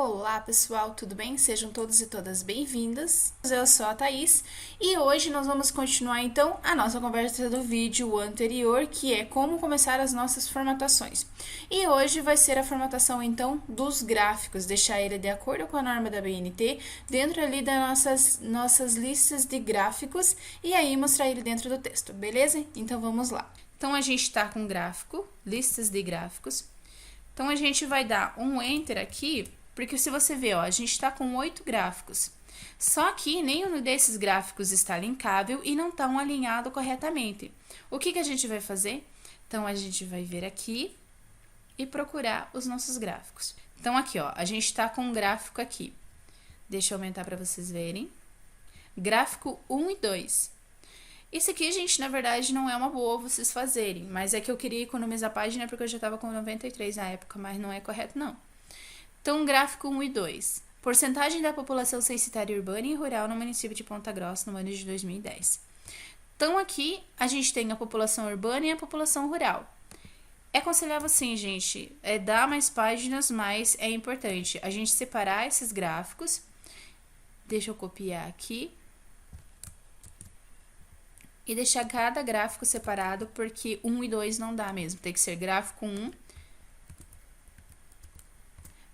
Olá pessoal, tudo bem? Sejam todos e todas bem-vindas. Eu sou a Thaís e hoje nós vamos continuar então a nossa conversa do vídeo anterior, que é como começar as nossas formatações. E hoje vai ser a formatação então dos gráficos, deixar ele de acordo com a norma da BNT, dentro ali das nossas listas de gráficos e aí mostrar ele dentro do texto, beleza? Então vamos lá. Então a gente está com gráfico, listas de gráficos. Então, a gente vai dar um Enter aqui, porque se você ver, ó, a gente está com 8 gráficos. Só que nenhum desses gráficos está linkável e não estão alinhados corretamente. O que a gente vai fazer? Então, a gente vai vir aqui e procurar os nossos gráficos. Então, aqui, ó, a gente está com um gráfico aqui. Deixa eu aumentar para vocês verem. Gráfico 1 e 2. Esse aqui, gente, na verdade, não é uma boa vocês fazerem, mas é que eu queria economizar a página porque eu já estava com 93 na época, mas não é correto, não. Então, gráfico 1 e 2. Porcentagem da população censitária urbana e rural no município de Ponta Grossa no ano de 2010. Então, aqui, a gente tem a população urbana e a população rural. É aconselhável, sim, gente, dar mais páginas, mas é importante a gente separar esses gráficos. Deixa eu copiar aqui. E deixar cada gráfico separado, porque 1 e 2 não dá mesmo. Tem que ser gráfico 1.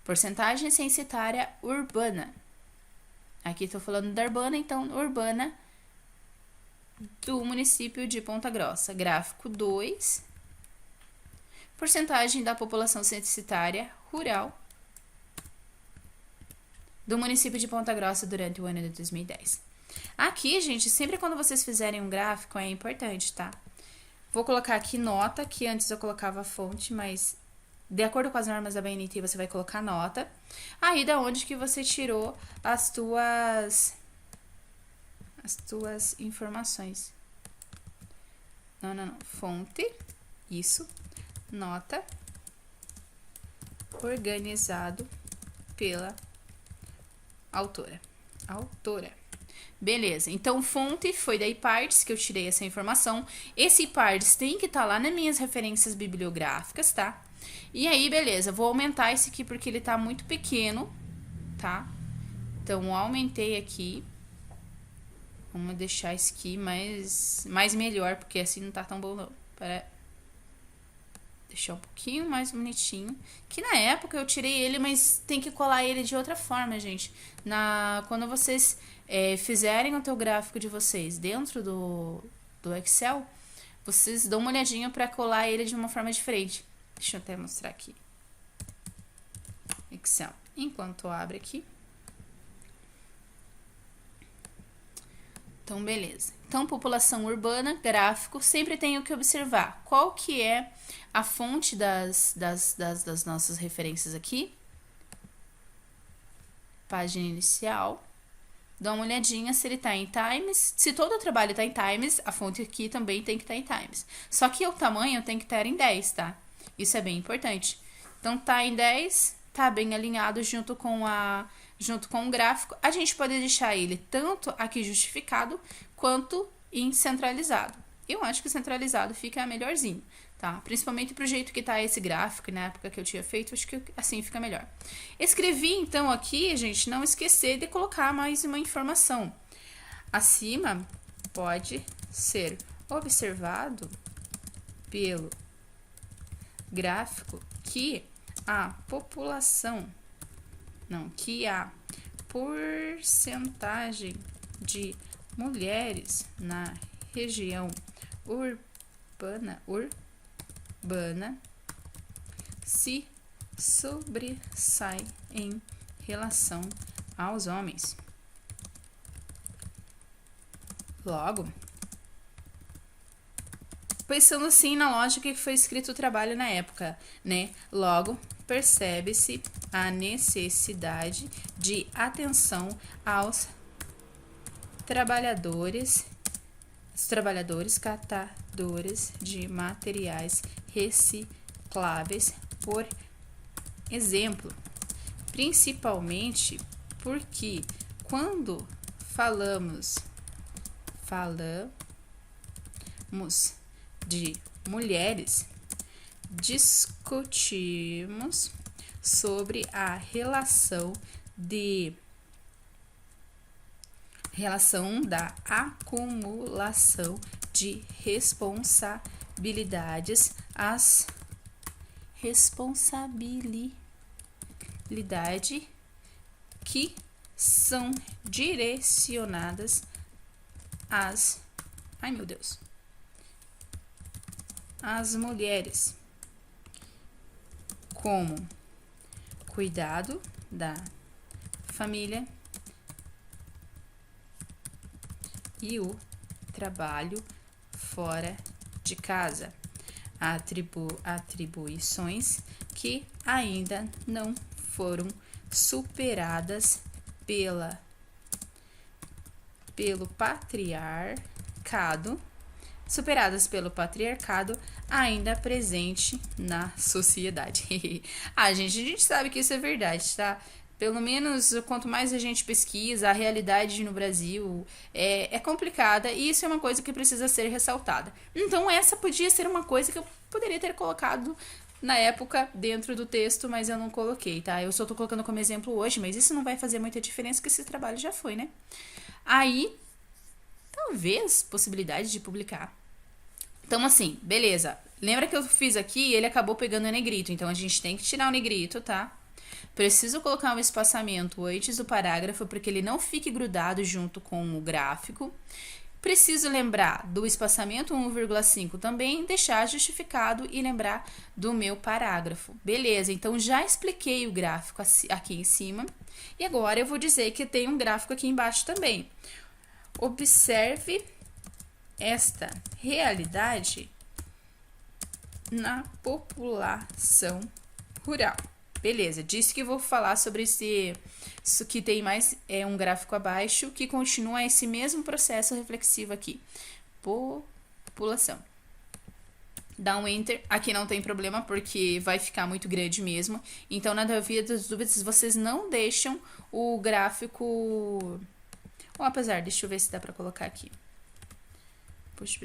Porcentagem censitária urbana. Aqui estou falando da urbana, então urbana do município de Ponta Grossa. Gráfico 2. Porcentagem da população censitária rural do município de Ponta Grossa durante o ano de 2010. Aqui, gente, sempre quando vocês fizerem um gráfico, é importante, tá? Vou colocar aqui nota, que antes eu colocava fonte, mas de acordo com as normas da BNT, você vai colocar nota. Aí, da onde que você tirou as tuas informações. Não. Fonte, isso, nota, organizado pela autora. Beleza, então fonte foi da iParts que eu tirei essa informação. Esse iParts tem que estar lá nas minhas referências bibliográficas, tá? E aí, beleza, vou aumentar esse aqui porque ele tá muito pequeno, tá? Então, eu aumentei aqui. Vamos deixar esse aqui mais melhor, porque assim não tá tão bom não. Para deixar um pouquinho mais bonitinho. Que na época eu tirei ele, mas tem que colar ele de outra forma, gente. Quando vocês fizerem o teu gráfico de vocês dentro do Excel, vocês dão uma olhadinha para colar ele de uma forma diferente. Deixa eu até mostrar aqui. Excel. Enquanto abre aqui. Então, beleza. Então, população urbana, gráfico, sempre tenho que observar qual que é a fonte das nossas referências aqui. Página inicial. Dá uma olhadinha se ele tá em Times. Se todo o trabalho tá em Times, a fonte aqui também tem que estar em Times. Só que o tamanho tem que estar em 10, tá? Isso é bem importante. Então, tá em 10, tá bem alinhado junto com o gráfico. A gente pode deixar ele tanto aqui justificado, quanto em centralizado. Eu acho que centralizado fica melhorzinho, tá? Principalmente pro jeito que tá esse gráfico, na época que eu tinha feito, acho que assim fica melhor. Escrevi, então, aqui, gente, não esquecer de colocar mais uma informação. Acima pode ser observado pelo gráfico que a porcentagem de mulheres na região urbana se sobressai em relação aos homens. Logo, pensando assim na lógica que foi escrito o trabalho na época, né? Logo, percebe-se a necessidade de atenção aos trabalhadores catadores de materiais recicláveis, por exemplo, principalmente porque quando falamos de mulheres, discutimos sobre a relação da acumulação de responsabilidades, as responsabilidades que são direcionadas às mulheres, como cuidado da família e o trabalho fora de casa, atribuições que ainda não foram superadas pelo patriarcado, ainda presente na sociedade. gente sabe que isso é verdade, tá? Pelo menos, quanto mais a gente pesquisa, a realidade no Brasil é complicada e isso é uma coisa que precisa ser ressaltada. Então, essa podia ser uma coisa que eu poderia ter colocado na época dentro do texto, mas eu não coloquei, tá? Eu só tô colocando como exemplo hoje, mas isso não vai fazer muita diferença, porque esse trabalho já foi, né? Aí, talvez, possibilidade de publicar. Então, assim, beleza. Lembra que eu fiz aqui e ele acabou pegando o negrito, então a gente tem que tirar o negrito, tá? Preciso colocar um espaçamento antes do parágrafo para que ele não fique grudado junto com o gráfico. Preciso lembrar do espaçamento 1,5 também, deixar justificado e lembrar do meu parágrafo. Beleza, então já expliquei o gráfico aqui em cima. E agora eu vou dizer que tem um gráfico aqui embaixo também. Observe esta realidade na população rural. Beleza, disse que vou falar sobre isso que tem mais um gráfico abaixo, que continua esse mesmo processo reflexivo aqui. População. Dá um enter, aqui não tem problema, porque vai ficar muito grande mesmo. Então, na dúvida das dúvidas, vocês não deixam o gráfico... Ou apesar, deixa eu ver se dá pra colocar aqui. Puxa.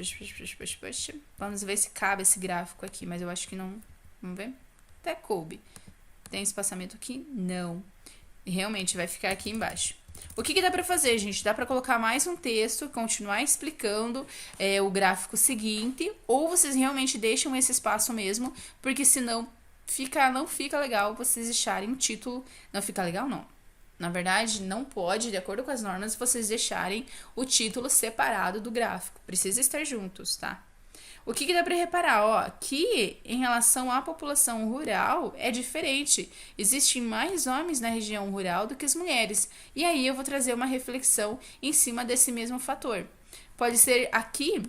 Vamos ver se cabe esse gráfico aqui, mas eu acho que não... Vamos ver? Até coube. Tem espaçamento aqui? Não. Realmente vai ficar aqui embaixo. O que dá pra fazer, gente? Dá pra colocar mais um texto, continuar explicando o gráfico seguinte, ou vocês realmente deixam esse espaço mesmo, porque senão não fica legal vocês deixarem o título... Não fica legal, não. Na verdade, não pode, de acordo com as normas, vocês deixarem o título separado do gráfico. Precisa estar juntos, tá? O que dá para reparar? Ó, que em relação à população rural é diferente. Existem mais homens na região rural do que as mulheres. E aí eu vou trazer uma reflexão em cima desse mesmo fator. Pode ser aqui,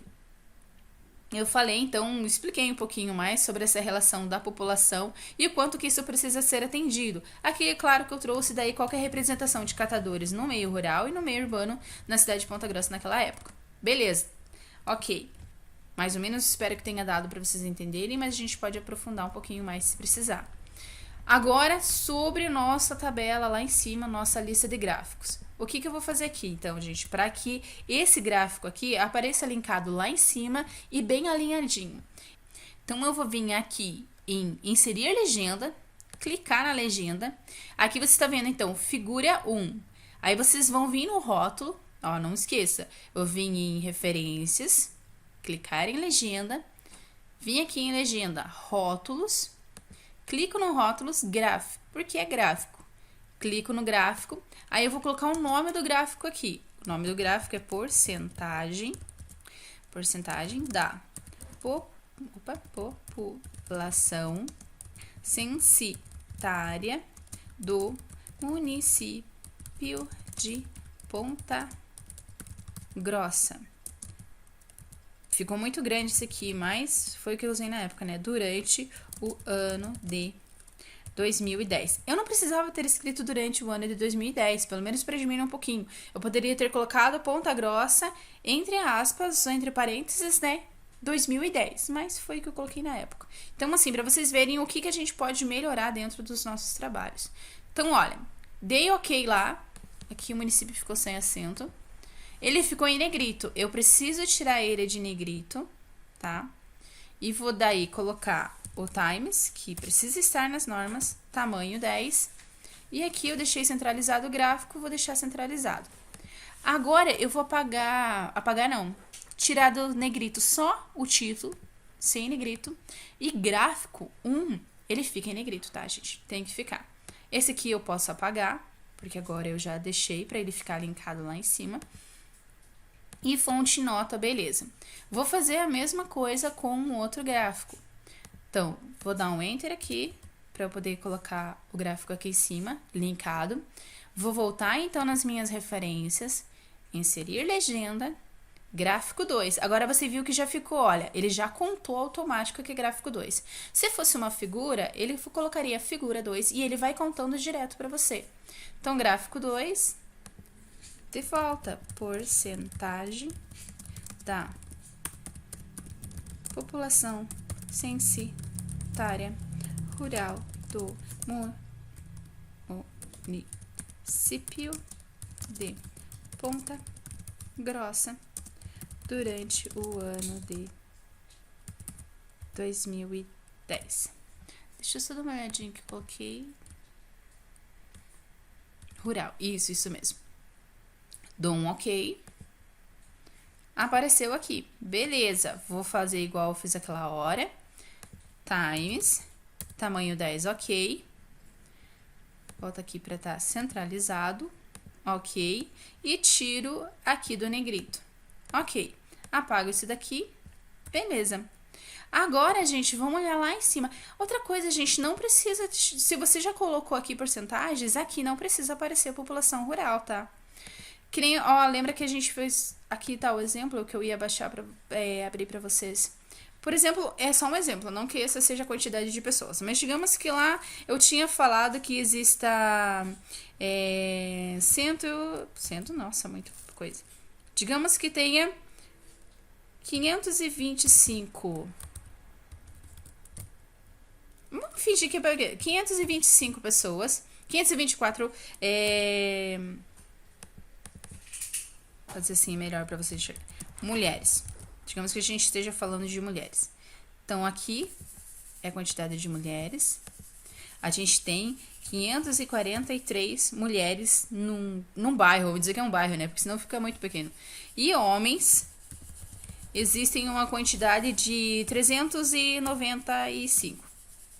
eu falei, então, expliquei um pouquinho mais sobre essa relação da população e o quanto que isso precisa ser atendido. Aqui é claro que eu trouxe daí qualquer representação de catadores no meio rural e no meio urbano na cidade de Ponta Grossa naquela época. Beleza, ok. Mais ou menos, espero que tenha dado para vocês entenderem, mas a gente pode aprofundar um pouquinho mais se precisar. Agora, sobre nossa tabela lá em cima, nossa lista de gráficos. O que eu vou fazer aqui, então, gente? Para que esse gráfico aqui apareça linkado lá em cima e bem alinhadinho. Então, eu vou vir aqui em inserir legenda, clicar na legenda. Aqui você está vendo, então, figura 1. Aí, vocês vão vir no rótulo. Ó, não esqueça, eu vim em referências, clicar em legenda, vim aqui em legenda, rótulos, clico no rótulos, gráfico, porque é gráfico. Clico no gráfico, aí eu vou colocar o nome do gráfico aqui. O nome do gráfico é porcentagem da população censitária do município de Ponta Grossa. Ficou muito grande isso aqui, mas foi o que eu usei na época, né? Durante o ano de 2010. Eu não precisava ter escrito durante o ano de 2010, pelo menos para diminuir um pouquinho. Eu poderia ter colocado Ponta Grossa, entre aspas, entre parênteses, né? 2010, mas foi o que eu coloquei na época. Então, assim, para vocês verem o que a gente pode melhorar dentro dos nossos trabalhos. Então, olha, dei ok lá. Aqui o município ficou sem acento. Ele ficou em negrito. Eu preciso tirar ele de negrito, tá? E vou daí colocar o times, que precisa estar nas normas, tamanho 10. E aqui eu deixei centralizado o gráfico, vou deixar centralizado. Agora eu vou apagar não, tirar do negrito só o título, sem negrito, e gráfico 1, ele fica em negrito, tá, gente? Tem que ficar. Esse aqui eu posso apagar, porque agora eu já deixei para ele ficar linkado lá em cima. E fonte nota, beleza. Vou fazer a mesma coisa com o outro gráfico. Então, vou dar um Enter aqui, para eu poder colocar o gráfico aqui em cima, linkado. Vou voltar, então, nas minhas referências, inserir legenda, gráfico 2. Agora, você viu que já ficou, olha, ele já contou automático que é gráfico 2. Se fosse uma figura, ele colocaria figura 2 e ele vai contando direto para você. Então, gráfico 2, de volta, porcentagem da população censitária rural do município de Ponta Grossa durante o ano de 2010. Deixa eu só dar uma olhadinha que eu coloquei. Rural, isso mesmo. Dou um OK. Apareceu aqui. Beleza, vou fazer igual eu fiz aquela hora. Times, tamanho 10, OK. Volta aqui para estar centralizado. OK. E tiro aqui do negrito. OK. Apago esse daqui. Beleza. Agora, gente, vamos olhar lá em cima. Outra coisa, gente, não precisa... Se você já colocou aqui porcentagens, aqui não precisa aparecer a população rural, tá? Que nem, ó, lembra que a gente fez... Aqui tá o exemplo que eu ia baixar pra abrir pra vocês. Por exemplo, é só um exemplo, não que essa seja a quantidade de pessoas. Mas digamos que lá eu tinha falado que exista... nossa, muita coisa. Digamos que tenha 525... Vamos fingir que é 525 pessoas. 524... Pode ser assim, melhor para vocês enxergar. Mulheres. Digamos que a gente esteja falando de mulheres. Então, aqui é a quantidade de mulheres. A gente tem 543 mulheres num bairro. Vou dizer que é um bairro, né? Porque senão fica muito pequeno. E homens, existem uma quantidade de 395.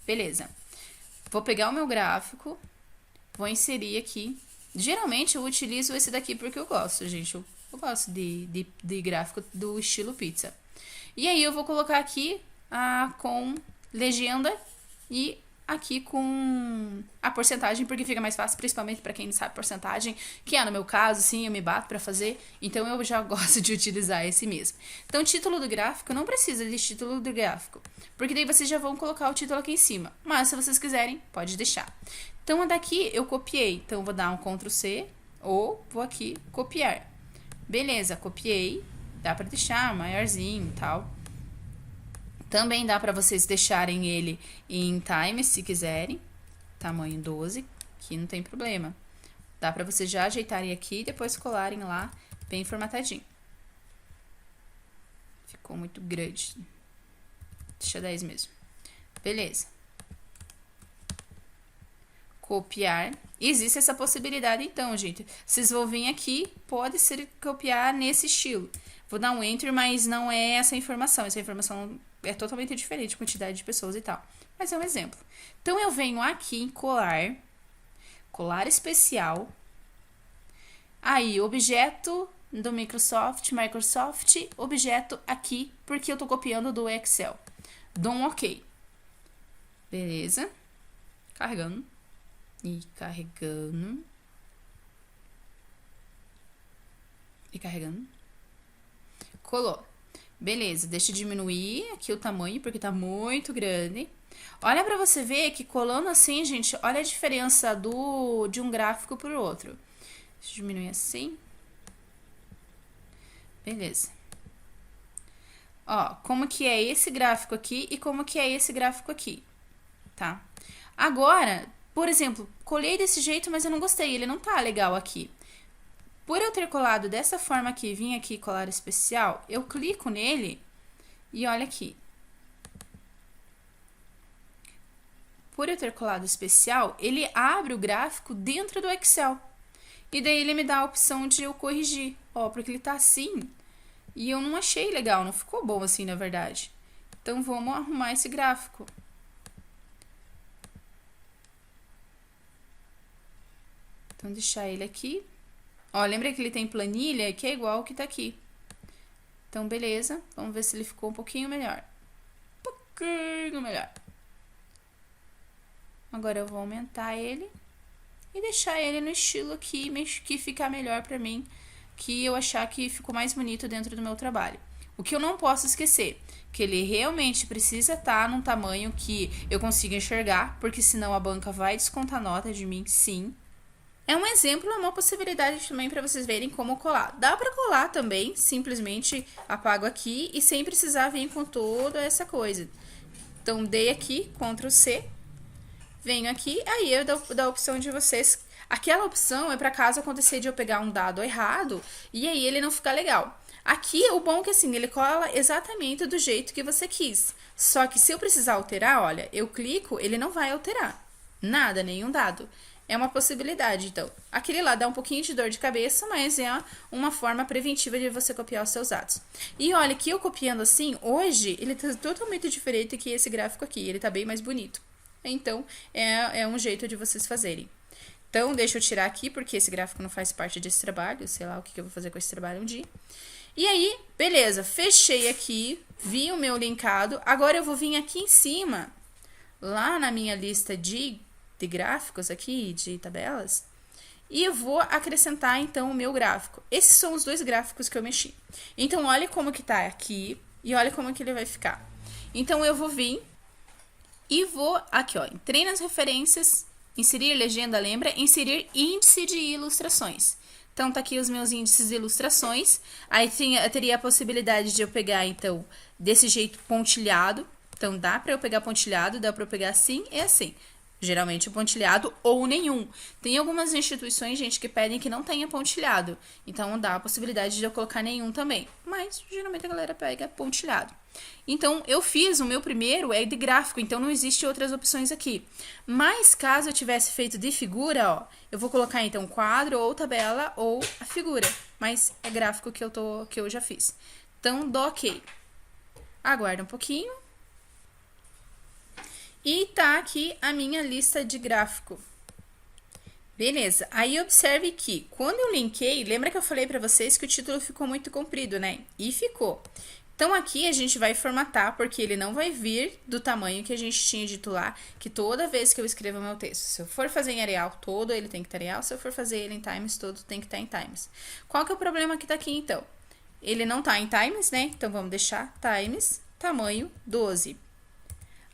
Beleza. Vou pegar o meu gráfico, vou inserir aqui. Geralmente eu utilizo esse daqui porque eu gosto, gente. Eu gosto de gráfico do estilo pizza. E aí eu vou colocar aqui com legenda e aqui com a porcentagem, porque fica mais fácil, principalmente para quem não sabe porcentagem, que é no meu caso, sim, eu me bato para fazer, então eu já gosto de utilizar esse mesmo. Então, título do gráfico, não precisa de título do gráfico, porque daí vocês já vão colocar o título aqui em cima, mas se vocês quiserem, pode deixar. Então, daqui eu copiei, então vou dar um Ctrl C, ou vou aqui copiar. Beleza, copiei, dá para deixar maiorzinho e tal. Também dá para vocês deixarem ele em times, se quiserem. Tamanho 12, que não tem problema. Dá para vocês já ajeitarem aqui e depois colarem lá bem formatadinho. Ficou muito grande. Deixa 10 mesmo. Beleza. Copiar. Existe essa possibilidade então, gente. Vocês vão vir aqui, pode ser copiar nesse estilo. Vou dar um Enter, mas não é essa informação. Essa informação é totalmente diferente, quantidade de pessoas e tal. Mas é um exemplo. Então, eu venho aqui em colar, colar especial. Aí, objeto do Microsoft, objeto aqui, porque eu tô copiando do Excel. Dou um OK. Beleza. Carregando. E carregando. E carregando. Colou. Beleza, deixa eu diminuir aqui o tamanho, porque tá muito grande. Olha pra você ver que colando assim, gente, olha a diferença de um gráfico pro outro. Deixa eu diminuir assim. Beleza. Ó, como que é esse gráfico aqui e como que é esse gráfico aqui, tá? Agora, por exemplo, colei desse jeito, mas eu não gostei, ele não tá legal aqui. Por eu ter colado dessa forma aqui, vim aqui colar especial, eu clico nele e olha aqui. por eu ter colado especial, ele abre o gráfico dentro do Excel. E daí ele me dá a opção de eu corrigir. Ó, porque ele tá assim. E eu não achei legal, não ficou bom assim, na verdade. Então, vamos arrumar esse gráfico. Então, deixar ele aqui. Ó, lembra que ele tem planilha, que é igual o que tá aqui. Então, beleza. Vamos ver se ele ficou um pouquinho melhor. Um pouquinho melhor. Agora, eu vou aumentar ele. E deixar ele no estilo aqui, que ficar melhor pra mim. Que eu achar que ficou mais bonito dentro do meu trabalho. O que eu não posso esquecer, que ele realmente precisa estar num tamanho que eu consiga enxergar, porque senão a banca vai descontar nota de mim, sim. É um exemplo, é uma possibilidade também para vocês verem como colar. Dá para colar também, simplesmente apago aqui e sem precisar vir com toda essa coisa. Então, dei aqui, Ctrl C, venho aqui, aí eu dou a opção de vocês. Aquela opção é para caso acontecer de eu pegar um dado errado e aí ele não ficar legal. Aqui, o bom é que assim, ele cola exatamente do jeito que você quis. Só que se eu precisar alterar, olha, eu clico, ele não vai alterar. Nada, nenhum dado. É uma possibilidade, então. Aquele lá dá um pouquinho de dor de cabeça, mas é uma forma preventiva de você copiar os seus dados. E olha, que eu copiando assim, hoje, ele tá totalmente diferente que esse gráfico aqui. Ele tá bem mais bonito. Então, é um jeito de vocês fazerem. Então, deixa eu tirar aqui, porque esse gráfico não faz parte desse trabalho. Sei lá o que eu vou fazer com esse trabalho um dia. E aí, beleza, fechei aqui, vi o meu linkado. Agora eu vou vir aqui em cima, lá na minha lista de gráficos aqui, de tabelas, e eu vou acrescentar, então, o meu gráfico. Esses são os dois gráficos que eu mexi. Então, olha como que tá aqui e olha como que ele vai ficar. Então, eu vou vir e vou aqui, ó, entrei nas referências, inserir legenda, lembra? Inserir índice de ilustrações. Então, tá aqui os meus índices de ilustrações. Aí teria a possibilidade de eu pegar, então, desse jeito pontilhado. Então, dá pra eu pegar pontilhado, dá pra eu pegar assim e assim. Geralmente pontilhado ou nenhum. Tem algumas instituições, gente, que pedem que não tenha pontilhado. Então, dá a possibilidade de eu colocar nenhum também. Mas, geralmente, a galera pega pontilhado. Então, eu fiz, o meu primeiro é de gráfico, então não existe outras opções aqui. Mas, caso eu tivesse feito de figura, ó, eu vou colocar, então, quadro ou tabela ou a figura. Mas é gráfico que eu já fiz. Então, dou OK. Aguarda um pouquinho. E tá aqui a minha lista de gráfico. Beleza, aí observe que quando eu linkei, lembra que eu falei pra vocês que o título ficou muito comprido, né? E ficou. Então, aqui a gente vai formatar, porque ele não vai vir do tamanho que a gente tinha dito lá, que toda vez que eu escrevo o meu texto, se eu for fazer em Arial todo, ele tem que estar em Arial, se eu for fazer ele em Times todo, tem que estar em Times. Qual que é o problema que tá aqui, então? Ele não tá em Times, né? Então, vamos deixar Times, tamanho 12.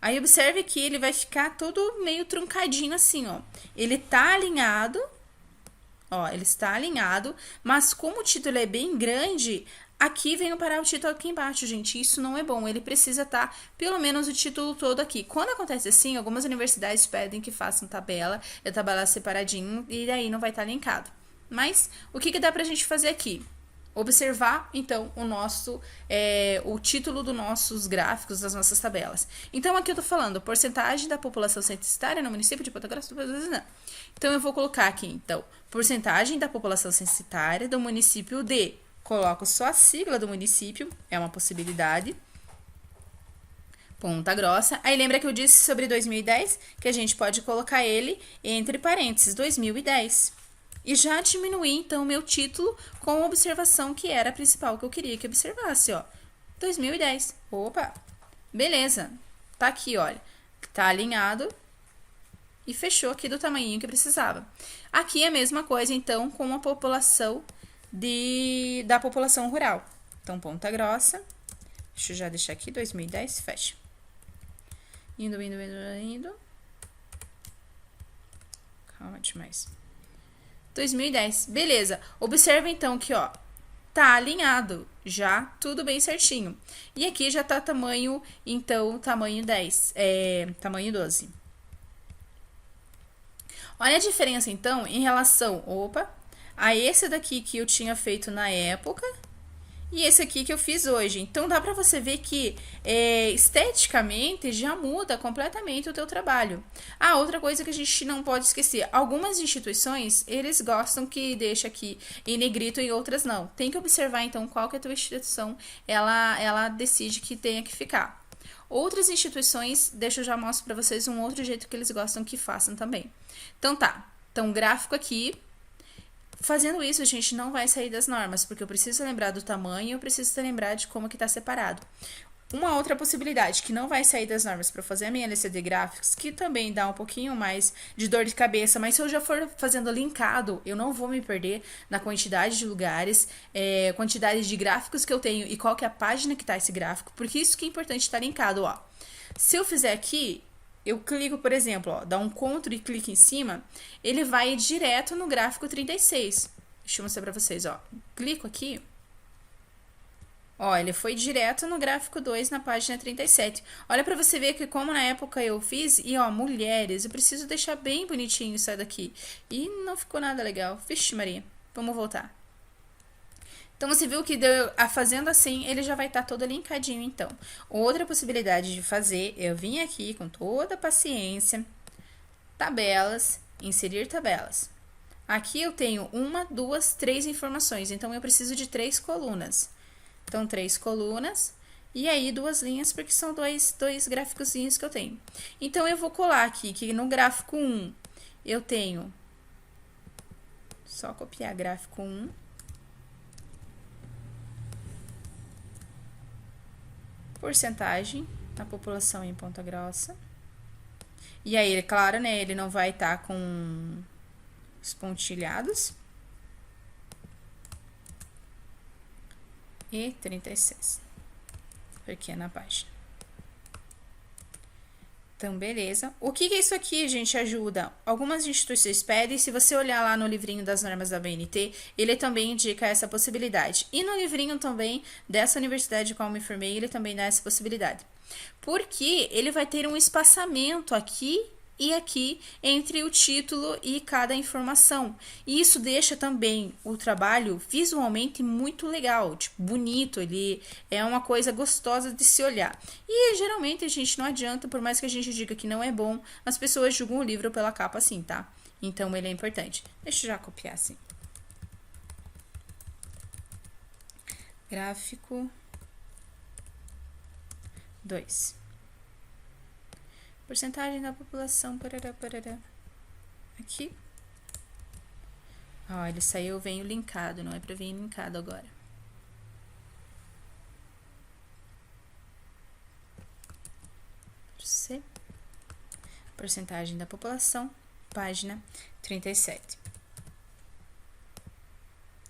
Aí, observe que ele vai ficar todo meio truncadinho assim, ó. Ele tá alinhado, ó, ele está alinhado, mas como o título é bem grande, aqui venho parar o título aqui embaixo, gente. Isso não é bom, ele precisa estar pelo menos o título todo aqui. Quando acontece assim, algumas universidades pedem que façam tabela, e a tabela separadinho, e daí não vai estar linkado. Mas, o que dá pra gente fazer aqui? Observar, então, o título dos nossos gráficos, das nossas tabelas. Então, aqui eu tô falando porcentagem da população censitária no município de Ponta Grossa do Sul. Então, eu vou colocar aqui, então, porcentagem da população censitária do município de. Coloco só a sigla do município, é uma possibilidade. Ponta Grossa. Aí, lembra que eu disse sobre 2010? Que a gente pode colocar ele entre parênteses, 2010. E já diminuí, então, o meu título com a observação que era a principal que eu queria que observasse, ó. 2010. Opa! Beleza. Tá aqui, olha. Tá alinhado. E fechou aqui do tamanhinho que precisava. Aqui é a mesma coisa, então, com a população da população rural. Então, Ponta Grossa. Deixa eu já deixar aqui, 2010, fecha. Indo. Calma demais. 2010, beleza. Observa então que, ó, tá alinhado, já tudo bem certinho. E aqui já tá tamanho, então, tamanho 10, tamanho 12. Olha a diferença, então, em relação, a esse daqui que eu tinha feito na época e esse aqui que eu fiz hoje. Então dá para você ver que esteticamente já muda completamente o teu trabalho. Ah, outra coisa que a gente não pode esquecer, algumas instituições, eles gostam que deixa aqui em negrito e outras não. Tem que observar então qual que é a tua instituição, ela decide que tenha que ficar. Outras instituições, deixa eu já mostro para vocês um outro jeito que eles gostam que façam também. Então tá, então gráfico aqui. Fazendo isso, a gente não vai sair das normas, porque eu preciso lembrar do tamanho e eu preciso lembrar de como que está separado. Uma outra possibilidade que não vai sair das normas para fazer a minha lista de gráficos, que também dá um pouquinho mais de dor de cabeça, mas se eu já for fazendo linkado, eu não vou me perder na quantidade de lugares, quantidade de gráficos que eu tenho e qual que é a página que está esse gráfico, porque isso que é importante estar linkado, ó. Se eu fizer aqui, eu clico, por exemplo, ó, dá um Ctrl e clique em cima, ele vai direto no gráfico 36. Deixa eu mostrar pra vocês, ó. Clico aqui, ó, ele foi direto no gráfico 2 na página 37. Olha pra você ver que como na época eu fiz, e ó, mulheres, eu preciso deixar bem bonitinho isso daqui. E não ficou nada legal. Vixe Maria, vamos voltar. Então, você viu que fazendo assim, ele já vai estar todo linkadinho, então. Outra possibilidade de fazer, eu vim aqui com toda a paciência, tabelas, inserir tabelas. Aqui eu tenho 1, 2, 3 informações, então eu preciso de 3 colunas. Então, 3 colunas, e aí 2 linhas, porque são dois gráficozinhos que eu tenho. Então, eu vou colar aqui, que no gráfico 1, eu tenho, só copiar gráfico 1, porcentagem da população em Ponta Grossa. E aí, claro, né, ele não vai estar com os pontilhados. E 36. Pequena página. Então, beleza. O que isso aqui, gente, ajuda? Algumas instituições pedem, se você olhar lá no livrinho das normas da BNT, ele também indica essa possibilidade. E no livrinho também dessa universidade de qual eu me formei, ele também dá essa possibilidade. Porque ele vai ter um espaçamento aqui e aqui entre o título e cada informação. E isso deixa também o trabalho visualmente muito legal, tipo, bonito, ele é uma coisa gostosa de se olhar. E geralmente a gente não adianta, por mais que a gente diga que não é bom, as pessoas julgam o livro pela capa assim, tá? Então ele é importante. Deixa eu já copiar assim. Gráfico 2. Porcentagem da população, parará, parará. Aqui. Ó, ele saiu, veio linkado, não é pra vir linkado agora. C. Porcentagem da população, página 37.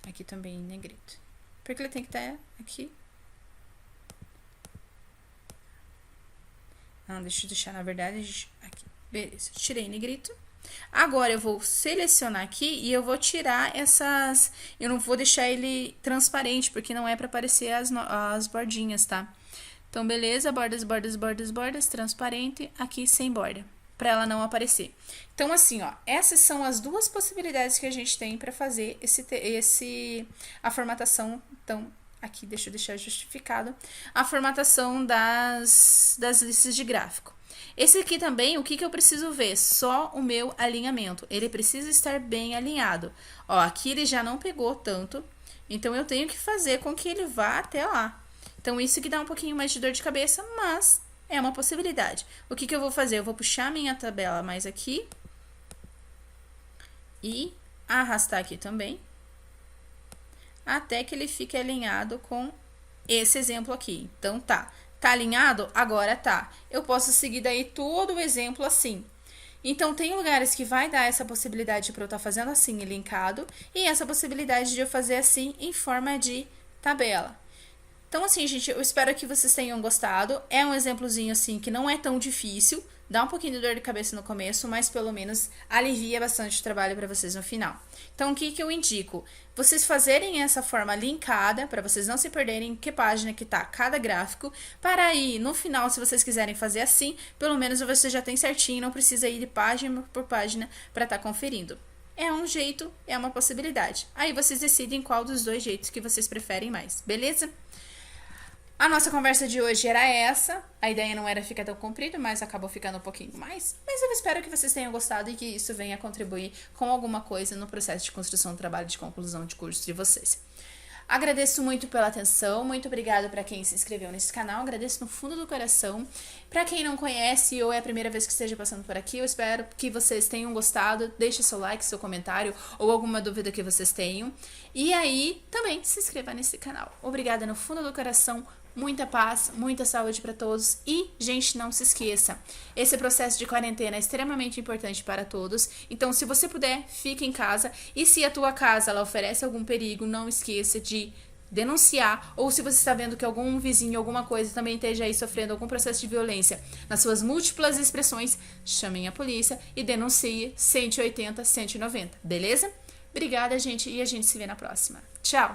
Aqui também em negrito. Porque ele tem que estar aqui. Ah, deixa eu deixar, na verdade, aqui. Beleza, tirei negrito. Agora, eu vou selecionar aqui e eu vou tirar essas... Eu não vou deixar ele transparente, porque não é para aparecer as bordinhas, tá? Então, beleza, bordas, bordas, bordas, bordas, transparente, aqui sem borda, para ela não aparecer. Então, assim, ó, essas são as duas possibilidades que a gente tem para fazer a formatação, então... Aqui, deixa eu deixar justificado, a formatação das listas de gráfico. Esse aqui também, o que eu preciso ver? Só o meu alinhamento. Ele precisa estar bem alinhado. Ó, aqui ele já não pegou tanto, então eu tenho que fazer com que ele vá até lá. Então, isso que dá um pouquinho mais de dor de cabeça, mas é uma possibilidade. O que eu vou fazer? Eu vou puxar minha tabela mais aqui e arrastar aqui também, até que ele fique alinhado com esse exemplo aqui. Então, tá alinhado? Agora tá. Eu posso seguir daí todo o exemplo assim. Então, tem lugares que vai dar essa possibilidade para eu estar fazendo assim, linkado, e essa possibilidade de eu fazer assim, em forma de tabela. Então, assim, gente, eu espero que vocês tenham gostado. É um exemplozinho, assim, que não é tão difícil. Dá um pouquinho de dor de cabeça no começo, mas pelo menos alivia bastante o trabalho para vocês no final. Então, o que eu indico? Vocês fazerem essa forma linkada, para vocês não se perderem em que página que tá cada gráfico, para aí, no final, se vocês quiserem fazer assim, pelo menos você já tem certinho, não precisa ir de página por página para estar conferindo. é um jeito, é uma possibilidade. Aí vocês decidem qual dos dois jeitos que vocês preferem mais, beleza? A nossa conversa de hoje era essa. A ideia não era ficar tão comprida, mas acabou ficando um pouquinho mais. Mas eu espero que vocês tenham gostado e que isso venha contribuir com alguma coisa no processo de construção do trabalho de conclusão de curso de vocês. Agradeço muito pela atenção, muito obrigado para quem se inscreveu nesse canal, agradeço no fundo do coração. Para quem não conhece ou é a primeira vez que esteja passando por aqui, eu espero que vocês tenham gostado, deixe seu like, seu comentário ou alguma dúvida que vocês tenham. E aí, também se inscreva nesse canal. Obrigada no fundo do coração, muita paz, muita saúde para todos e, gente, não se esqueça, esse processo de quarentena é extremamente importante para todos, então se você puder, fique em casa e se a tua casa ela oferece algum perigo, não esqueça de denunciar, ou se você está vendo que algum vizinho, alguma coisa também esteja aí sofrendo algum processo de violência nas suas múltiplas expressões, chamem a polícia e denuncie 180, 190, beleza? Obrigada, gente, e a gente se vê na próxima. Tchau!